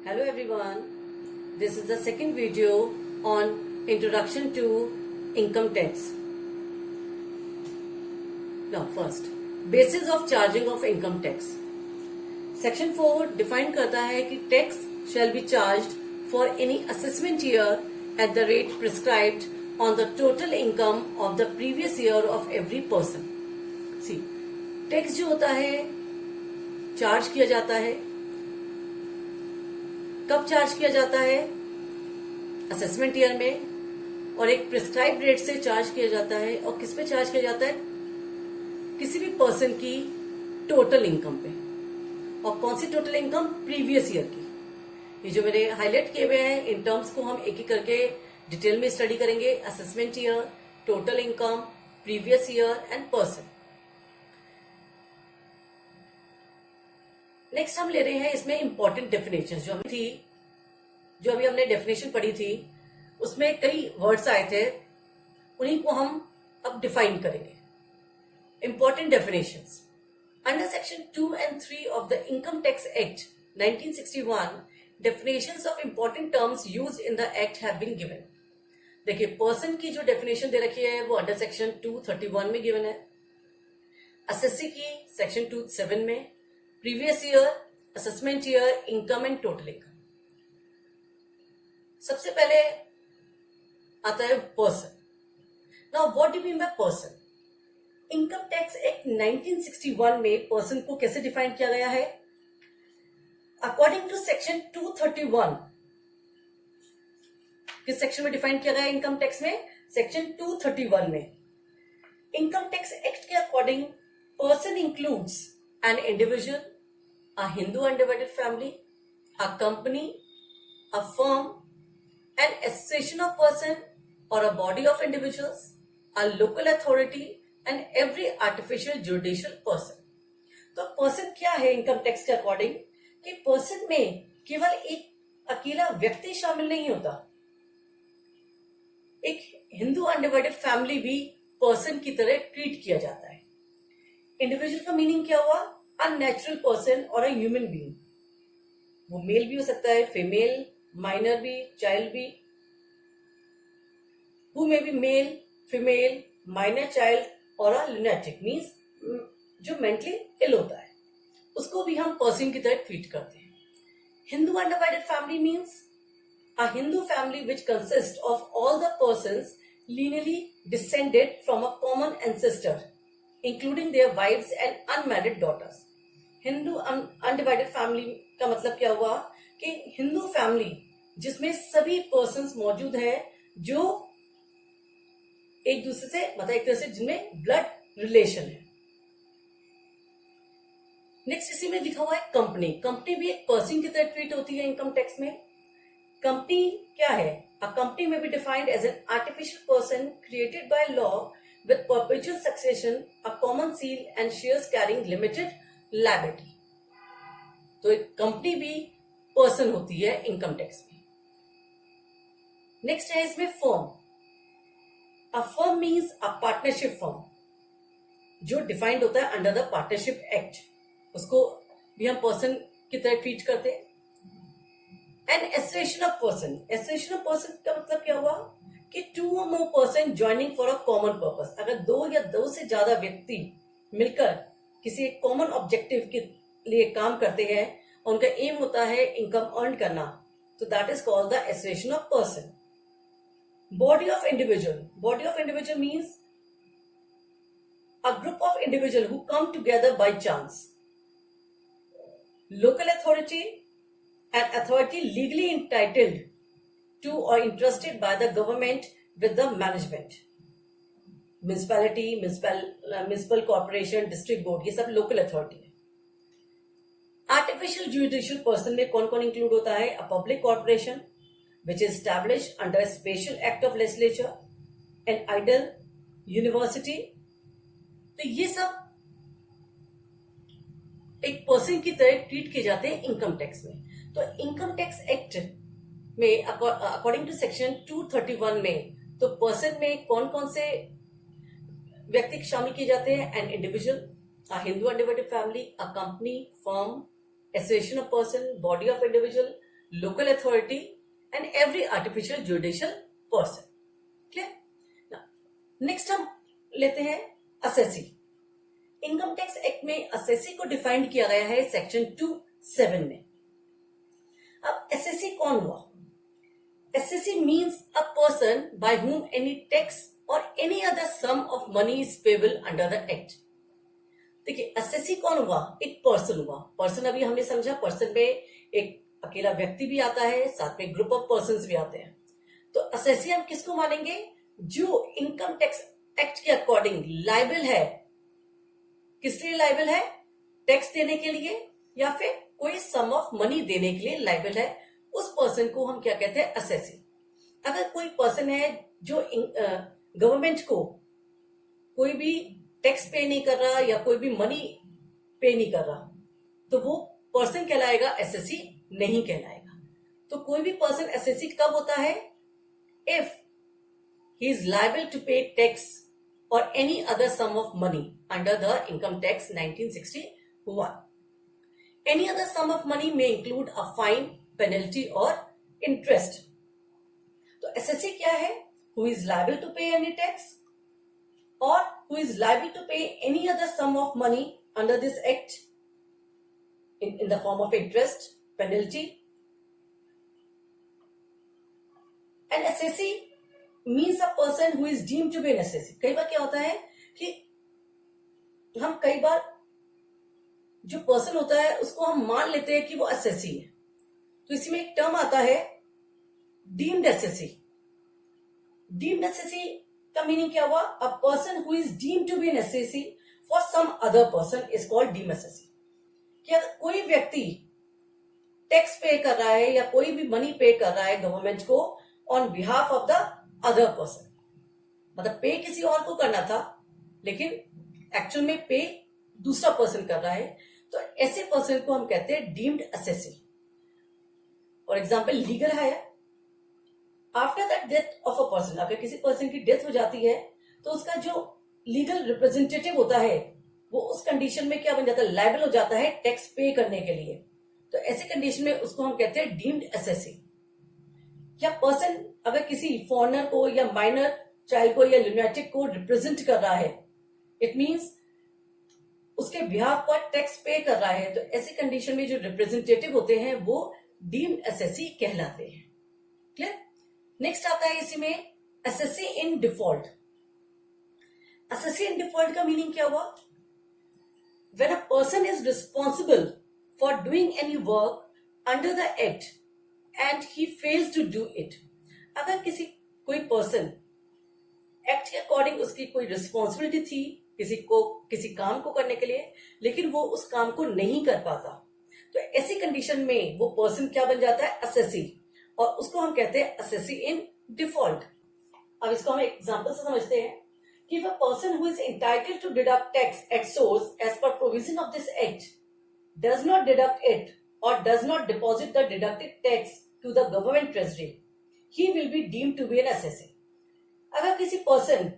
Hello everyone, this is the second video on Introduction to Income Tax. Now first, Basis of Charging of Income Tax. Section 4 define करता है कि tax shall be charged for any assessment year at the rate prescribed on the total income of the previous year of every person. See, tax जो होता है charge किया जाता है, कब चार्ज किया जाता है? असेसमेंट ईयर में, और एक प्रिस्क्राइब रेट से चार्ज किया जाता है। और किस पे चार्ज किया जाता है? किसी भी पर्सन की टोटल इनकम पे। और कौन सी टोटल इनकम? प्रीवियस ईयर की। ये जो मेरे हाईलाइट किए हुए हैं इन टर्म्स को हम एक एक करके डिटेल में स्टडी करेंगे। Assessment year, total income, previous year and person. Next हम ले रहे हैं इसमें इंपॉर्टेंट डेफिनेशन जो अभी हमने डेफिनेशन पढ़ी थी, उसमें कई वर्ड्स आए थे, उन्हीं को हम अब डिफाइन करेंगे। Important definitions under section 2 and 3 of the income tax act 1961, definitions of important terms used in the act have been given. देखिए, पर्सन की जो डेफिनेशन दे रखी है वो अंडर सेक्शन 231 में गिवन है, असेसी की सेक्शन 27 में, previous year, assessment year, income and total income. सबसे पहले आता है person. Now what do you mean by person? Income tax act 1961 में पर्सन को कैसे डिफाइन किया गया है? अकॉर्डिंग टू सेक्शन 231, किस सेक्शन में डिफाइन किया गया है इनकम टैक्स में? सेक्शन 231 में। इनकम टैक्स एक्ट के according person includes an individual, a Hindu undivided family, a company, a firm, an association of person or a body of individuals, a local authority and every artificial judicial person. तो person क्या है income tax के according? कि person में केवल एक अकेला व्यक्ति शामिल नहीं होता, एक हिंदू अनडिवाइडेड फैमिली भी पर्सन की तरह ट्रीट किया जाता है। इंडिविजुअल का मीनिंग क्या हुआ? अ नेचुरल पर्सन और अ ह्यूमन बीइंग। वो मेल भी हो सकता है, फीमेल, माइनर भी, चाइल्ड भी। Who may be male, female, minor child और अ लुनेटिक मीन्स जो मेंटली इल होता है, उसको भी हम पर्सन की तरह ट्रीट करते हैं। Hindu undivided family means a Hindu family which consist of all the persons lineally descended from a common ancestor, including their wives and unmarried daughters. Hindu undivided family का मतलब क्या हुआ? कि हिंदू फैमिली जिसमें सभी पर्सन्स मौजूद हैं जो एक दूसरे से मतलब एक तरह से जिनमें ब्लड रिलेशन है। नेक्स्ट इसी में लिखा हुआ है कंपनी। कंपनी भी एक पर्सन की तरह ट्रीट होती है इनकम टैक्स में। कंपनी क्या है? A company may be defined as an artificial person created by law with perpetual succession, a common seal and shares carrying limited liability. तो एक कंपनी भी पर्सन होती है इनकम टैक्स में। नेक्स्ट है इसमें firm. A firm means a partnership firm, जो defined होता है अंडर द पार्टनरशिप एक्ट, उसको भी हम पर्सन की तरह ट्रीट करते हैं। An association of person. Association of person का मतलब क्या हुआ? कि टू और more person joining for a common purpose. अगर दो या दो से ज्यादा व्यक्ति मिलकर किसी एक कॉमन ऑब्जेक्टिव के लिए काम करते हैं और उनका एम होता है इनकम अर्न करना, तो that is called the association of person. Body of individual. Body of individual means a group of individual who come together by chance. Local authority, an authority legally entitled to or entrusted by the government with the management. Municipality, municipal corporation, district board, ये सब local authority है। Artificial judicial person में कौन कौन include होता है? A public corporation which is established under a special act of legislature, an idol, university। तो ये सब एक पर्सन की तरह ट्रीट किए जाते हैं इनकम टैक्स में। तो इनकम टैक्स एक्ट में अकॉर्डिंग टू सेक्शन 231 में तो पर्सन में कौन कौन से व्यक्ति शामिल किए जाते हैं? An individual, a Hindu undivided family, a company, firm, association of person, body of individual, local authority, and every artificial judicial person. Clear? Now, next हम लेते हैं assessee. इनकम टैक्स एक्ट में assessee को डिफाइंड किया गया है सेक्शन 2(7) में. अब assessee कौन हुआ? Assessee means a person by whom any tax or any other sum of money is payable under the act. देखिए assessee कौन हुआ? एक पर्सन हुआ. पर्सन अभी हमने समझा, पर्सन में एक अकेला व्यक्ति भी आता है, साथ में ग्रुप ऑफ पर्संस भी आते हैं. तो assessee हम किसको मानेंगे? जो इनकम टैक्स एक्ट के अकॉर्डिंग लायबल है. किस लिए लायबल है? टैक्स देने के लिए या फिर कोई सम ऑफ मनी देने के लिए लायबल है. उस पर्सन को हम क्या कहते हैं? असेसी. अगर कोई पर्सन है जो गवर्नमेंट को कोई भी टैक्स पे नहीं कर रहा या कोई भी मनी पे नहीं कर रहा, तो वो पर्सन कहलाएगा, असेसी नहीं कहलाएगा. तो कोई भी पर्सन असेसी कब होता है? If he is liable to pay tax और any other sum of money under the income tax 1961. Any other sum of money में इंक्लूड अ फाइन, पेनल्टी और इंटरेस्ट. तो एसएससी क्या है? Who is liable to pay any tax और who is liable to pay any other sum of money under this act in the form of interest, penalty. An assessee means a person who is deemed to be an assessee. कई बार क्या होता है कि हम कई बार जो person होता है उसको हम मान लेते हैं कि वो assessee है. तो इसमें एक टर्म आता है डीम्ड assessee. डीम्ड assessee का मीनिंग क्या हुआ? A person who is deemed to be an assessee for some other person is called deemed assessee. क्या कोई व्यक्ति टैक्स पे कर रहा है या कोई भी मनी पे कर रहा है गवर्नमेंट को on behalf of the other person, मतलब पे किसी और को करना था लेकिन एक्चुअल में पे दूसरा पर्सन कर रहा है, तो ऐसे पर्सन को हम कहते हैं deemed assessee. For example legal higher. After the death of a person, अगर किसी पर्सन की डेथ हो जाती है तो उसका जो लीगल रिप्रेजेंटेटिव होता है वो उस कंडीशन में क्या बन जाता है? लायबल हो जाता है टैक्स पे करने के लिए. तो ऐसे कंडीशन में उसको हम कहते हैं डीम्ड assessee. या पर्सन अगर किसी फॉरेनर को या माइनर चाइल्ड को या लुनाटिक को रिप्रेजेंट कर रहा है, इट मींस उसके बिहाफ पर टैक्स पे कर रहा है, तो ऐसे कंडीशन में जो रिप्रेजेंटेटिव होते हैं वो डीम्ड assessee कहलाते हैं. क्लियर? नेक्स्ट आता है इसी में assessee in default. assessee in default का मीनिंग क्या हुआ? When a person is responsible for doing any work under the act and he fails to do it. अगर कोई पर्सन एक्ट के अकॉर्डिंग उसकी कोई रिस्पॉन्सिबिलिटी थी किसी काम को करने के लिए, लेकिन वो उस काम को नहीं कर पाता, तो ऐसी कंडीशन में वो पर्सन क्या बन जाता है? असेसी. और उसको हम कहते हैं असेसी इन डिफॉल्ट. अब इसको हम एग्जांपल से समझते हैं. If a person who is entitled to deduct tax at source as per provision of this act does not deduct it or does not deposit the deducted tax to the government treasury, he will be deemed to be an assessee. अगर किसी person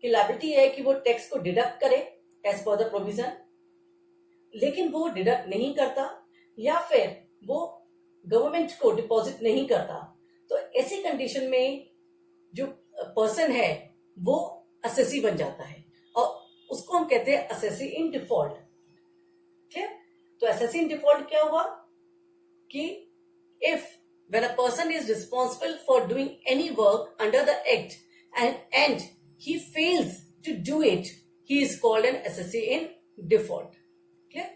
की liability है कि वो tax को deduct करे as per the provision, लेकिन वो डिडक्ट नहीं करता या फिर वो गवर्नमेंट को डिपॉजिट नहीं करता, तो ऐसी कंडीशन में जो पर्सन है वो असेसी बन जाता है और उसको हम कहते हैं असेसी इन डिफॉल्ट. ठीक है? तो असेसी इन डिफॉल्ट क्या हुआ कि if when a person is responsible for doing any work under the act and he fails to do it, he is called an assessee in default. ठीक है?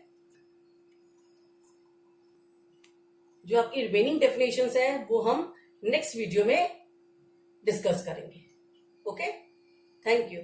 जो आपकी रिमेनिंग डेफिनेशंस है वो हम नेक्स्ट वीडियो में डिस्कस करेंगे. Okay, thank you.